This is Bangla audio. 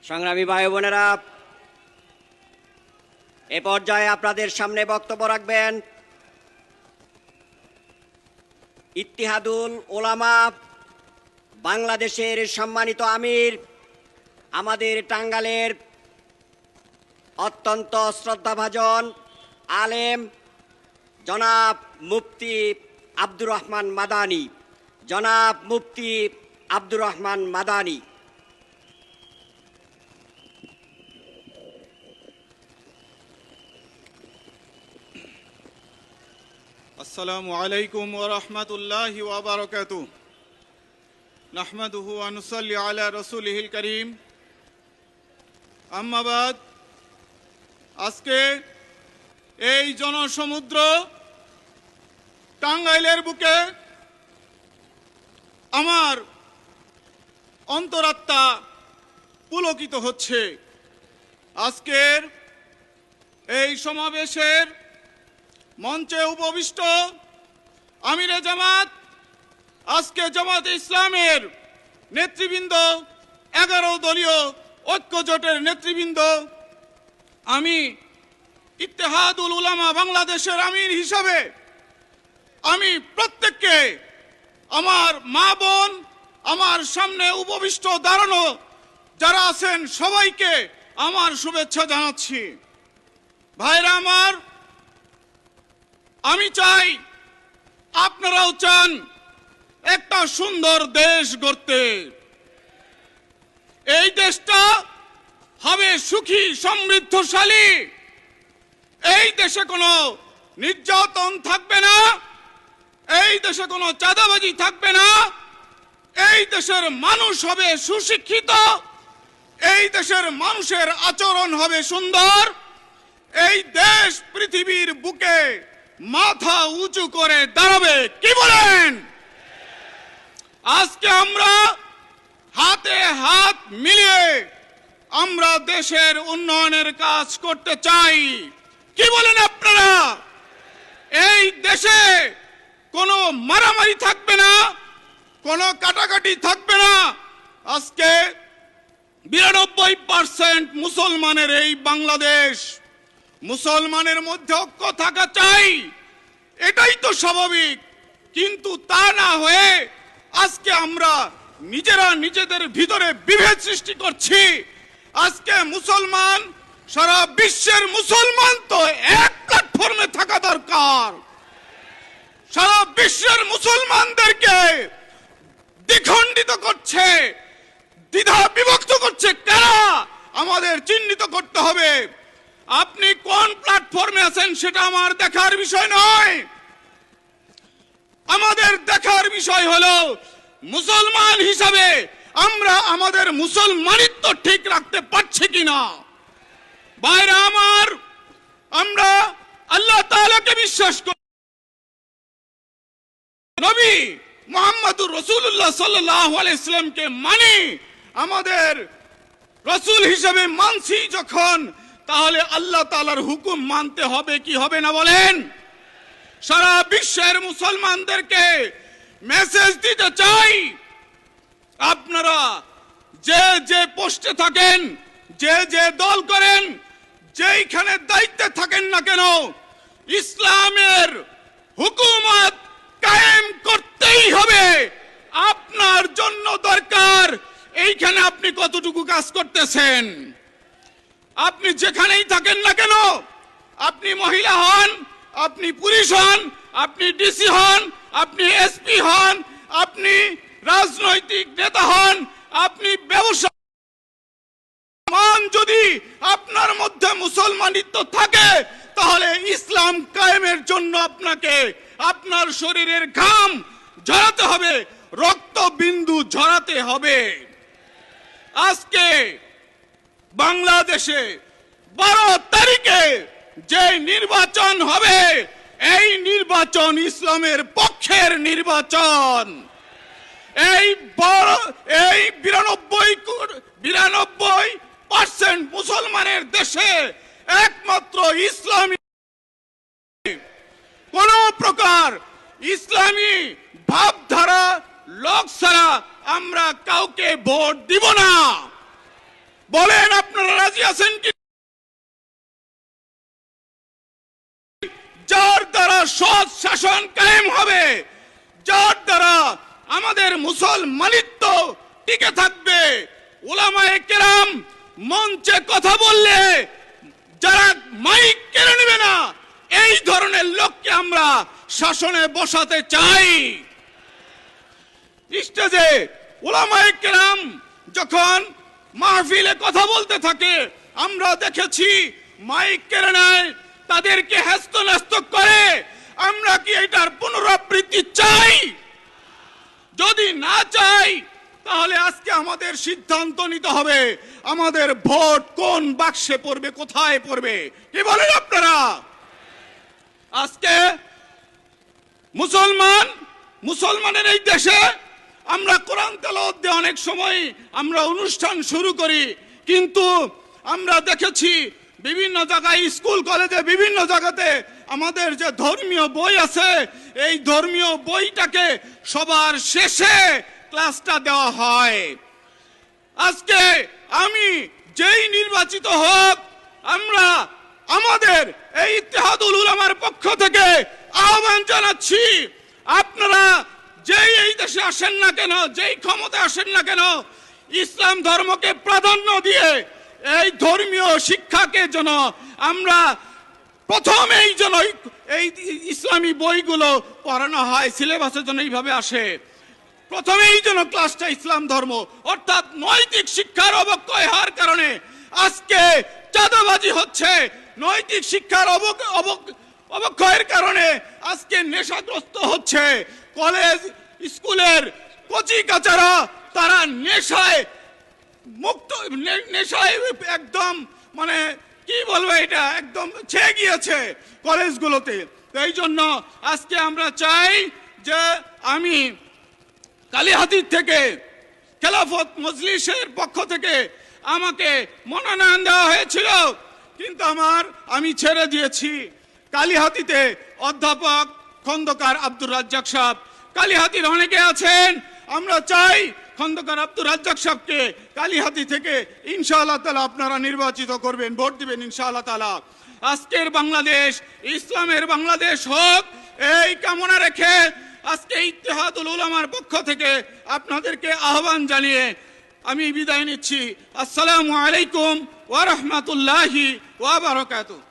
সংগ্রামী ভাই বোনেরা, এ পর্যায়ে আপনাদের সামনে বক্তব্য রাখবেন ইত্তিহাদুল উলামা বাংলাদেশের সম্মানিত আমির, আমাদের টাঙ্গাইলের অত্যন্ত শ্রদ্ধাভাজন আলেম জনাব মুফতি আব্দুর রহমান মাদানী। জনাব মুফতি আব্দুর রহমান মাদানী। আসসালামু আলাইকুম ওয়া রাহমাতুল্লাহি ওয়া বারাকাতুহু। নাহমাদুহু ওয়া নুসাল্লি আলা রাসূলিহিল কারীম। আম্মা বাদ, আজকে এই জনসমুদ্র টাঙ্গাইলের বুকে আমার অন্তরাত্মা পুলকিত হচ্ছে। আজকের এই সমাবেশের মঞ্চে উপবিষ্ট আমিরে জামাত, আজকে জামাত ইসলামের নেতৃবৃন্দ, 11 দলীয় ঐক্য জোটের নেতৃবৃন্দ, আমি ইত্তেহাদুল উলামা বাংলাদেশের আমির হিসাবে আমি প্রত্যেককে, আমার মা বোন, আমার সামনে উপবিষ্ট দাঁড়ানো যারা আছেন সবাইকে আমার শুভেচ্ছা জানাচ্ছি। ভাইরা আমার, আমি চাই আপনারাও চান একটা সুন্দর দেশ গড়তে। এই দেশটা হবে সুখী সমৃদ্ধশালী। এই দেশে কোনো নির্যাতন থাকবে না, এই দেশে কোনো চাঁদাবাজি থাকবে না, এই দেশের মানুষ হবে সুশিক্ষিত, এই দেশের মানুষের আচরণ হবে সুন্দর। এই দেশ পৃথিবীর বুকে মাথা উঁচু করে দাঁড়াবে। কি বলেন? আজকে আমরা হাতে হাত মিলিয়ে আমরা দেশের উন্নয়নের কাজ করতে চাই। কি বলেন আপনারা? এই দেশে কোনো মারামারি থাকবে না, কোনো কাটাকাটি থাকবে না। আজকে 92% মুসলমানের এই বাংলাদেশ, মুসলমানের মধ্যে ঐক্য থাকা চাই, এটাই তো স্বাভাবিক। কিন্তু তা না হয়ে আজকে আমরা নিজেরা নিজেদের ভিতরে বিভেদ সৃষ্টি করছি। আজকে মুসলমান, সারা বিশ্বের মুসলমান তো এক প্ল্যাটফর্মে থাকা দরকার। সারা বিশ্বের মুসলমানদেরকে দ্বিখণ্ডিত করছে, দ্বিধা বিভক্ত করছে কারা, আমাদের চিহ্নিত করতে হবে। আপনি কোন প্ল্যাটফর্মে আছেন সেটা আমার দেখার বিষয় নয়। আমাদের দেখার বিষয় হলো মুসলমান হিসাবে আমরা আমাদের মুসলমানিত্ব ঠিক রাখতে পারছি কিনা। ভাইরা আমার, আমরা আল্লাহ তাআলাকে বিশ্বাস করি, নবী মুহাম্মদুর রাসূলুল্লাহ সাল্লাল্লাহু আলাইহি ওয়াসাল্লামকে মানি, আমাদের রাসূল হিসেবে মানছি যখন, তাহলে আল্লাহ তাআলার হুকুম মানতে হবে কি হবে না বলেন? সারা বিশ্বের মুসলমানদেরকে মেসেজ দিতে চাই, আপনারা যে যে পোস্টে থাকেন, যে যে দল করেন, যেইখানে দায়িত্বে থাকেন না কেন, ইসলামের হুকুমত কায়েম করতেই হবে। আপনার জন্য দরকার এইখানে আপনি কতটুকু কাজ করতেছেন। আপনি যেখানেই থাকেন না কেন, আপনি মহিলা হন, আপনি পুলিশ হন, আপনি ডিসি হন, আপনি এসপি হন, আপনি রাজনৈতিক নেতা হন, আপনি ব্যবসা, যদি আপনার মধ্যে মুসলমানিত্ব থাকে তাহলে ইসলাম কায়েমের জন্য আপনাকে আপনার শরীরের ঘাম ঝরাতে হবে, রক্ত বিন্দু ঝরাতে হবে। আজকে বাংলাদেশে 12 তারিখে যে নির্বাচন হবে, এই নির্বাচন ইসলামের পক্ষের নির্বাচন। এই 92% মুসলমানের দেশে একমাত্র ইসলামী, কোন প্রকার ইসলামী ভাবধারা লোক ছাড়া আমরা কাউকে ভোট দিব না। বলেন আপনারা রাজি আছেন কি? যার দ্বারা সৎ শাসন কায়েম হবে, যার দ্বারা আমাদের মুসলমানিত্ব টিকে থাকবে। উলামায়ে কেরাম মঞ্চে কথা বললে যারা মাইক কেড়ে নেবে না, এই ধরনের লোককে আমরা শাসনে বসাতে চাই। স্টেজে উলামায়ে কেরাম যখন মাহফিলে কথা বলতে থাকে, আমরা দেখেছি মাইক কেড়ে নেয়, তাদেরকে হেস্তনেস্ত করে। আমরা কি এটার পুনরাবৃত্তি চাই? যদি না চাই, তাহলে আজকে আমাদের সিদ্ধান্ত নিতে হবে আমাদের ভোট কোন বাক্সে পড়বে, কোথায় পড়বে। কি বলেন আপনারা? আজকে মুসলমানের এই দেশে আমরা কোরআন তেলাওয়াত দিয়ে অনেক সময় আমরা অনুষ্ঠান শুরু করি, কিন্তু আমরা দেখেছি বিভিন্ন জায়গায়, স্কুল কলেজে, বিভিন্ন জায়গাতে আমাদের যে ধর্মীয় বই আছে, এই ধর্মীয় বইটাকে সবার শেষে ক্লাসটা দেওয়া হয়। আজকে আমি যেই নির্বাচিত হোক, আমরা আমাদের এই ইত্তেহাদুল উলামার পক্ষ থেকে আহ্বান জানাচ্ছি, আপনারা যেই এই দেশে আসেন না কেন, যেই ক্ষমতায় আসেন না কেন, ইসলাম ধর্মকে প্রাধান্য দিয়ে এই ধর্মীয় শিক্ষাকে যেন আমরা প্রথমেই যেন এই ইসলামী বইগুলো পড়ানো হয়, সিলেবাসের জন্য এইভাবে আসে। প্রথমেই যেন ক্লাসটা ইসলাম ধর্ম, অর্থাৎ নৈতিক শিক্ষার অবক্ষয় হওয়ার কারণে আজকে চাঁদাবাজি হচ্ছে। নৈতিক শিক্ষার অবক্ষয়ের কারণে আজকে নেশাগ্রস্ত হচ্ছে। কলেজ স্কুলের কচি কাচারা তারা নেশায় মুক্ত, নেশায় একদম মানে কি বলবো, এটা একদম ছেয়ে গিয়েছে কলেজগুলোতে। এই জন্য আজকে আমরা চাই যে আমি কালিহাতীর থেকে খেলাফত মজলিসের পক্ষ থেকে আমাকে মনোনয়ন দেওয়া হয়েছিল, কিন্তু আমি ছেড়ে দিয়েছি। কালিহাতীতে অধ্যাপক খন্দকার আব্দুর রাজ্জাক সাহেব, কালিহাতীর অনেকে আছেন, আমরা চাই খন্দকার আব্দুর রাজ্জাক সাহেবকে কালিহাতী থেকে ইনশাআল্লাহ তাআলা আপনারা নির্বাচিত করবেন, ভোট দিবেন ইনশাআল্লাহ তাআলা। আজকের বাংলাদেশ ইসলামের বাংলাদেশ হোক, এই কামনা রেখে আজকে ইত্তেহাদুল উলামার পক্ষ থেকে আপনাদেরকে আহ্বান জানিয়ে আমি বিদায় নিচ্ছি। আসসালামু আলাইকুম ওয়া রাহমাতুল্লাহি ওয়া বারাকাতুহু।